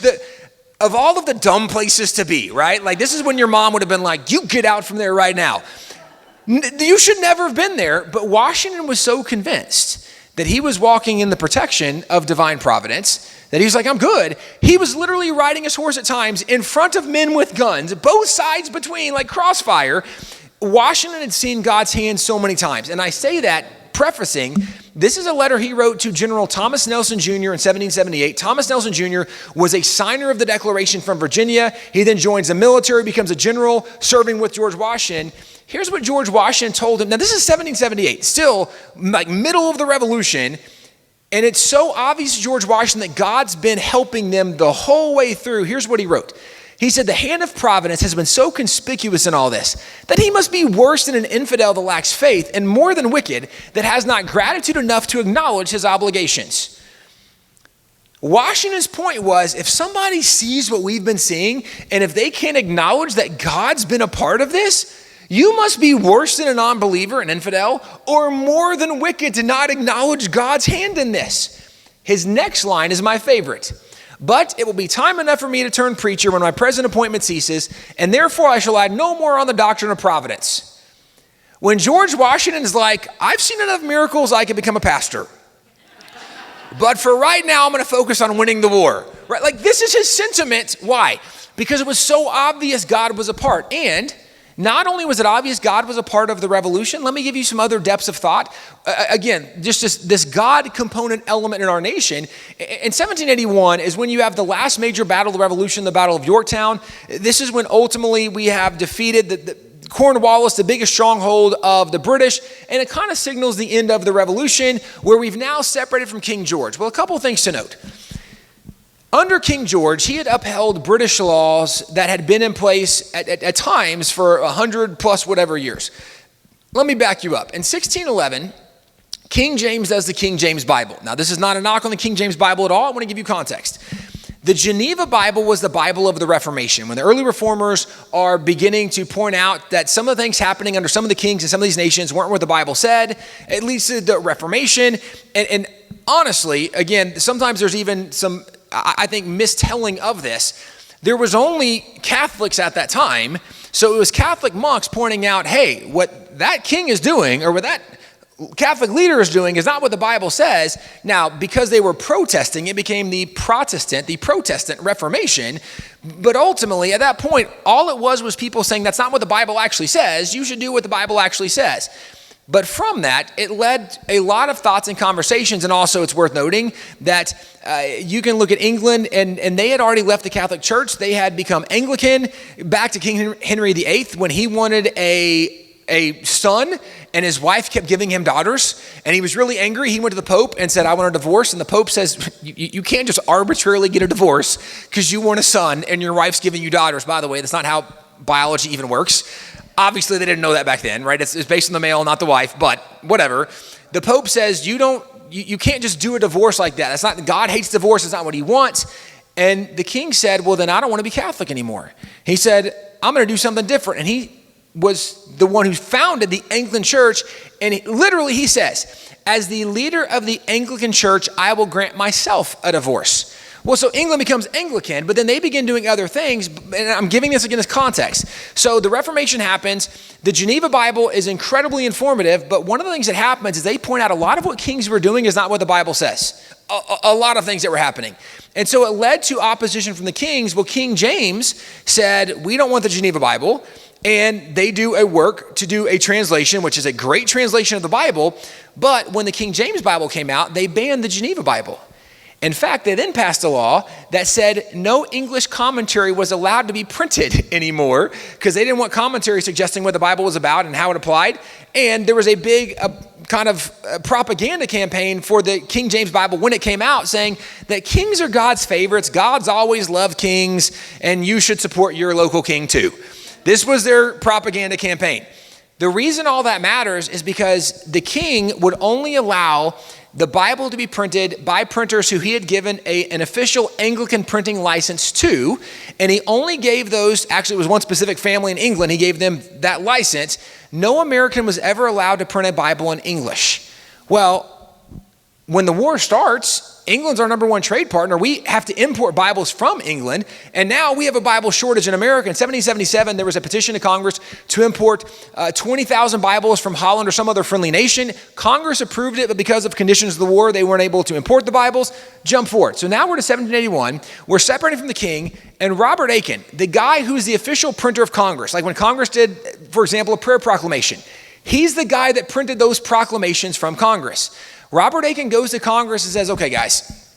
of all of the dumb places to be, right? Like, this is when your mom would have been like, you get out from there right now. You should never have been there, but Washington was so convinced that he was walking in the protection of divine providence that he was like, I'm good. He was literally riding his horse at times in front of men with guns, both sides between, like crossfire. Washington had seen God's hand so many times. And I say that prefacing, this is a letter he wrote to General Thomas Nelson Jr. in 1778. Thomas Nelson Jr. was a signer of the Declaration from Virginia. He then joins the military, becomes a general serving with George Washington. Here's what George Washington told him. Now, this is 1778, still like middle of the Revolution. And it's so obvious to George Washington that God's been helping them the whole way through. Here's what he wrote. He said, the hand of providence has been so conspicuous in all this that he must be worse than an infidel that lacks faith and more than wicked that has not gratitude enough to acknowledge his obligations. Washington's point was, if somebody sees what we've been seeing, and if they can't acknowledge that God's been a part of this, you must be worse than a non-believer, an infidel, or more than wicked to not acknowledge God's hand in this. His next line is my favorite. But it will be time enough for me to turn preacher when my present appointment ceases, and therefore I shall add no more on the doctrine of providence. When George Washington is like, I've seen enough miracles, I can become a pastor. But for right now, I'm going to focus on winning the war. Right? Like, this is his sentiment. Why? Because it was so obvious God was a part. And not only was it obvious God was a part of the revolution, let me give you some other depths of thought. Again, just this God component element in our nation. In 1781 is when you have the last major battle of the revolution, the Battle of Yorktown. This is when ultimately we have defeated the Cornwallis, the biggest stronghold of the British, and it kind of signals the end of the revolution where we've now separated from King George. Well, a couple of things to note. Under King George, he had upheld British laws that had been in place at times for 100 plus whatever years. Let me back you up. In 1611, King James does the King James Bible. Now, this is not a knock on the King James Bible at all. I want to give you context. The Geneva Bible was the Bible of the Reformation. When the early reformers are beginning to point out that some of the things happening under some of the kings in some of these nations weren't what the Bible said, it leads to the Reformation. And honestly, again, sometimes there's even some, I think, mistelling of this. There was only Catholics at that time, so it was Catholic monks pointing out, hey, what that king is doing, or what that Catholic leader is doing, is not what the Bible says. Now, because they were protesting, it became the Protestant Reformation. But ultimately, at that point, all it was people saying that's not what the Bible actually says. You should do what the Bible actually says. But from that, it led a lot of thoughts and conversations. And also, it's worth noting that you can look at England, and they had already left the Catholic Church. They had become Anglican back to King Henry VIII when he wanted a son, and his wife kept giving him daughters, and he was really angry. He went to the Pope and said, I want a divorce. And the Pope says, you can't just arbitrarily get a divorce because you want a son and your wife's giving you daughters. By the way, that's not how biology even works. Obviously, they didn't know that back then, right? It's based on the male, not the wife, but whatever. The Pope says, you can't just do a divorce like that. That's not, God hates divorce. It's not what he wants. And the king said, well, then I don't want to be Catholic anymore. He said, I'm going to do something different. And he was the one who founded the Anglican Church, and he says, as the leader of the Anglican Church, I will grant myself a divorce. Well, so England becomes Anglican, but then they begin doing other things, and I'm giving this again as context. So the Reformation happens, the Geneva Bible is incredibly informative, but one of the things that happens is they point out a lot of what kings were doing is not what the Bible says. A lot of things that were happening. And so it led to opposition from the kings. Well, King James said, we don't want the Geneva Bible. And they do a work to do a translation, which is a great translation of the Bible. But when the King James Bible came out, they banned the Geneva Bible. In fact, they then passed a law that said no English commentary was allowed to be printed anymore because they didn't want commentary suggesting what the Bible was about and how it applied. And there was a big kind of propaganda campaign for the King James Bible when it came out, saying that kings are God's favorites, God's always loved kings, and you should support your local king too. This was their propaganda campaign. The reason all that matters is because the king would only allow the Bible to be printed by printers who he had given an official Anglican printing license to, and he only gave those, actually it was one specific family in England, he gave them that license. No American was ever allowed to print a Bible in English. Well, when the war starts, England's our number one trade partner. We have to import Bibles from England, and now we have a Bible shortage in America. In 1777, there was a petition to Congress to import 20,000 Bibles from Holland or some other friendly nation. Congress approved it, but because of conditions of the war, they weren't able to import the Bibles. Jump forward. So now we're to 1781. We're separating from the king, and Robert Aiken, the guy who's the official printer of Congress, like when Congress did, for example, a prayer proclamation, he's the guy that printed those proclamations from Congress. Robert Aiken goes to Congress and says, okay, guys,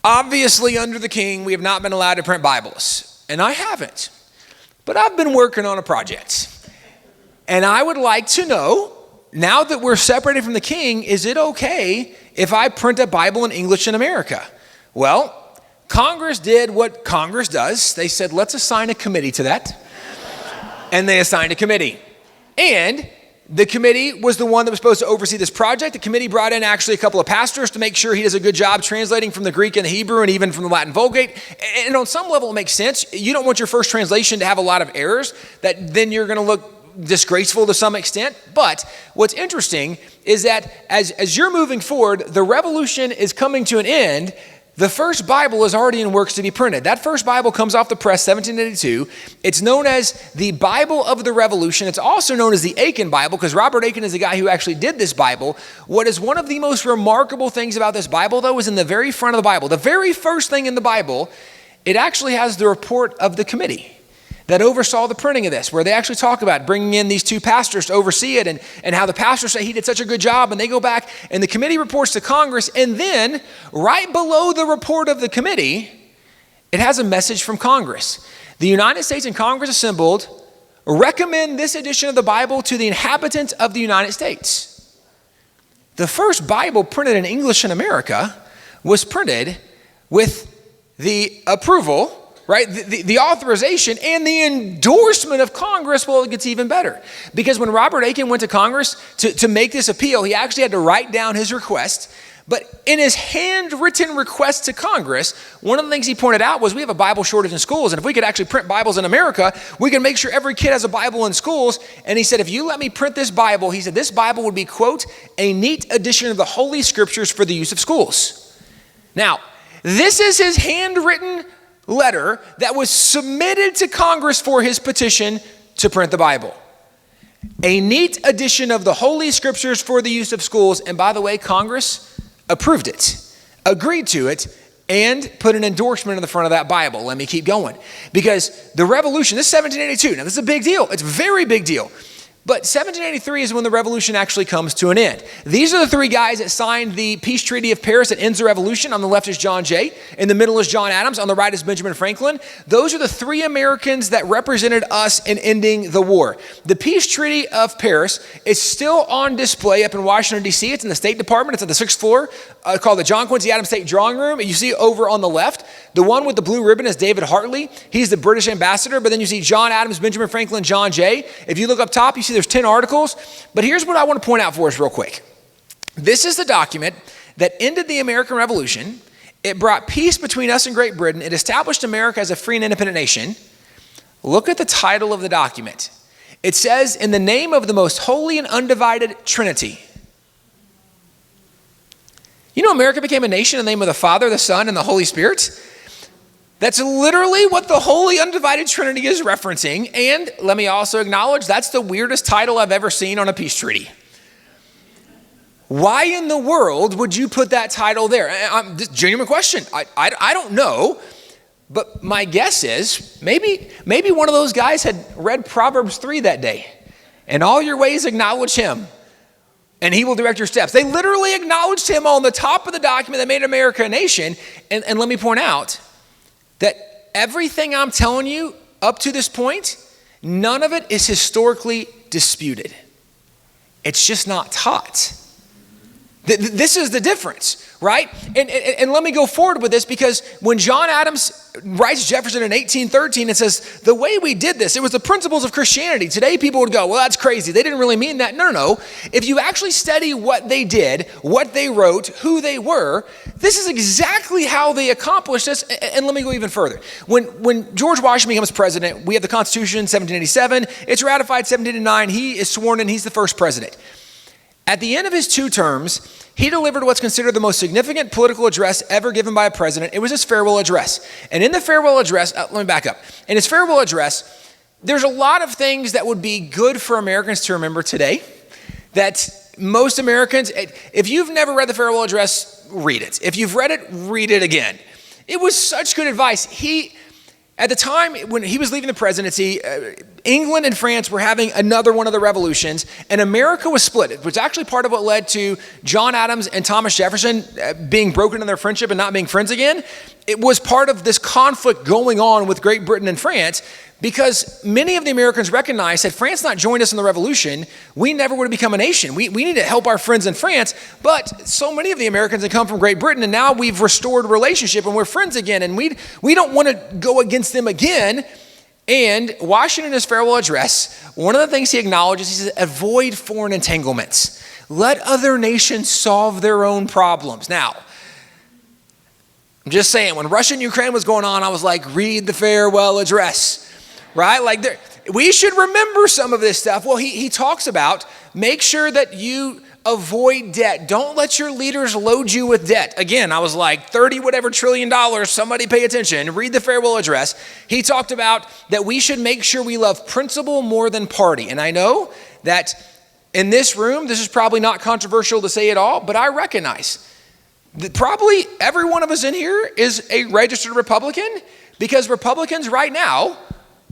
obviously under the king, we have not been allowed to print Bibles. And I haven't. But I've been working on a project. And I would like to know, now that we're separated from the king, is it okay if I print a Bible in English in America? Well, Congress did what Congress does. They said, let's assign a committee to that. And they assigned a committee. And the committee was the one that was supposed to oversee this project. The committee brought in actually a couple of pastors to make sure he does a good job translating from the Greek and the Hebrew and even from the Latin Vulgate. And on some level, it makes sense. You don't want your first translation to have a lot of errors that then you're going to look disgraceful to some extent. But what's interesting is that as you're moving forward, the revolution is coming to an end. The first Bible is already in works to be printed. That first Bible comes off the press, 1782. It's known as the Bible of the Revolution. It's also known as the Aiken Bible because Robert Aiken is the guy who actually did this Bible. What is one of the most remarkable things about this Bible, though, is in the very front of the Bible. The very first thing in the Bible, it actually has the report of the committee that oversaw the printing of this, where they actually talk about bringing in these two pastors to oversee it and how the pastors say he did such a good job, and they go back and the committee reports to Congress, and then right below the report of the committee, it has a message from Congress. The United States and Congress assembled recommend this edition of the Bible to the inhabitants of the United States. The first Bible printed in English in America was printed with the approval, right? The authorization and the endorsement of Congress. Well, it gets even better. Because when Robert Aiken went to Congress to make this appeal, he actually had to write down his request. But in his handwritten request to Congress, one of the things he pointed out was we have a Bible shortage in schools, and if we could actually print Bibles in America, we can make sure every kid has a Bible in schools. And he said, if you let me print this Bible, he said, this Bible would be, quote, a neat edition of the Holy Scriptures for the use of schools. Now, this is his handwritten letter that was submitted to Congress for his petition to print the Bible. A neat edition of the Holy Scriptures for the use of schools. And by the way, Congress approved it, agreed to it, and put an endorsement in the front of that Bible. Let me keep going. Because the revolution, this is 1782. Now, this is a big deal. It's a very big deal. But 1783 is when the revolution actually comes to an end. These are the three guys that signed the Peace Treaty of Paris that ends the revolution. On the left is John Jay. In the middle is John Adams. On the right is Benjamin Franklin. Those are the three Americans that represented us in ending the war. The Peace Treaty of Paris is still on display up in Washington, D.C. It's in the State Department. It's at the 6th floor, called the John Quincy Adams State Drawing Room. You see over on the left, the one with the blue ribbon is David Hartley. He's the British ambassador. But then you see John Adams, Benjamin Franklin, John Jay. If you look up top, you see there's 10 articles. But here's what I want to point out for us real quick. This is the document that ended the American Revolution. It brought peace between us and Great Britain. It established America as a free and independent nation. Look at the title of the document. It says, in the name of the most holy and undivided Trinity. You know, America became a nation in the name of the Father, the Son, and the Holy Spirit. That's literally what the Holy Undivided Trinity is referencing. And let me also acknowledge that's the weirdest title I've ever seen on a peace treaty. Why in the world would you put that title there? Just genuine question. I don't know. But my guess is maybe one of those guys had read Proverbs 3 that day. In all your ways acknowledge him, and he will direct your steps. They literally acknowledged him on the top of the document that made America a nation. And let me point out that everything I'm telling you up to this point, none of it is historically disputed. It's just not taught. This is the difference, right? And let me go forward with this, because when John Adams writes Jefferson in 1813, it says, the way we did this, it was the principles of Christianity. Today people would go, well, that's crazy. They didn't really mean that. No. If you actually study what they did, what they wrote, who they were, this is exactly how they accomplished this. And let me go even further. When George Washington becomes president, we have the Constitution, 1787. It's ratified 1789. He is sworn in. He's the first president. At the end of his 2 terms, he delivered what's considered the most significant political address ever given by a president. It was his farewell address. And in the farewell address, let me back up. In his farewell address, there's a lot of things that would be good for Americans to remember today that most Americans, if you've never read the farewell address, read it. If you've read it, read it again. It was such good advice. At the time when he was leaving the presidency, England and France were having another one of the revolutions, and America was split. It was actually part of what led to John Adams and Thomas Jefferson being broken in their friendship and not being friends again. It was part of this conflict going on with Great Britain and France, because many of the Americans recognized that France not joined us in the revolution, we never would have become a nation. We need to help our friends in France, but so many of the Americans had come from Great Britain, and now we've restored relationship and we're friends again, and we don't want to go against them again. And Washington, in his farewell address, one of the things he acknowledges, he says, avoid foreign entanglements. Let other nations solve their own problems. Now, I'm just saying, when Russia and Ukraine was going on, I was like, read the farewell address. Right? Like, we should remember some of this stuff. Well, he talks about make sure that you avoid debt. Don't let your leaders load you with debt. Again, I was like, 30 whatever trillion dollars, somebody pay attention. Read the farewell address. He talked about that we should make sure we love principle more than party. And I know that in this room, this is probably not controversial to say at all, but I recognize that probably every one of us in here is a registered Republican, because Republicans right now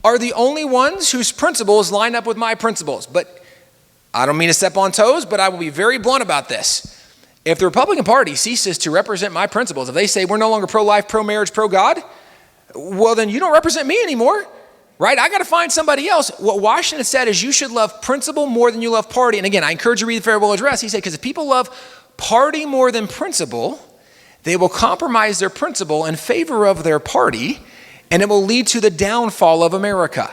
are the only ones whose principles line up with my principles. But I don't mean to step on toes, but I will be very blunt about this. If the Republican Party ceases to represent my principles, if they say we're no longer pro-life, pro-marriage, pro-God, well, then you don't represent me anymore, right? I got to find somebody else. What Washington said is you should love principle more than you love party. And again, I encourage you to read the farewell address. He said, because if people love party more than principle, they will compromise their principle in favor of their party, and it will lead to the downfall of America.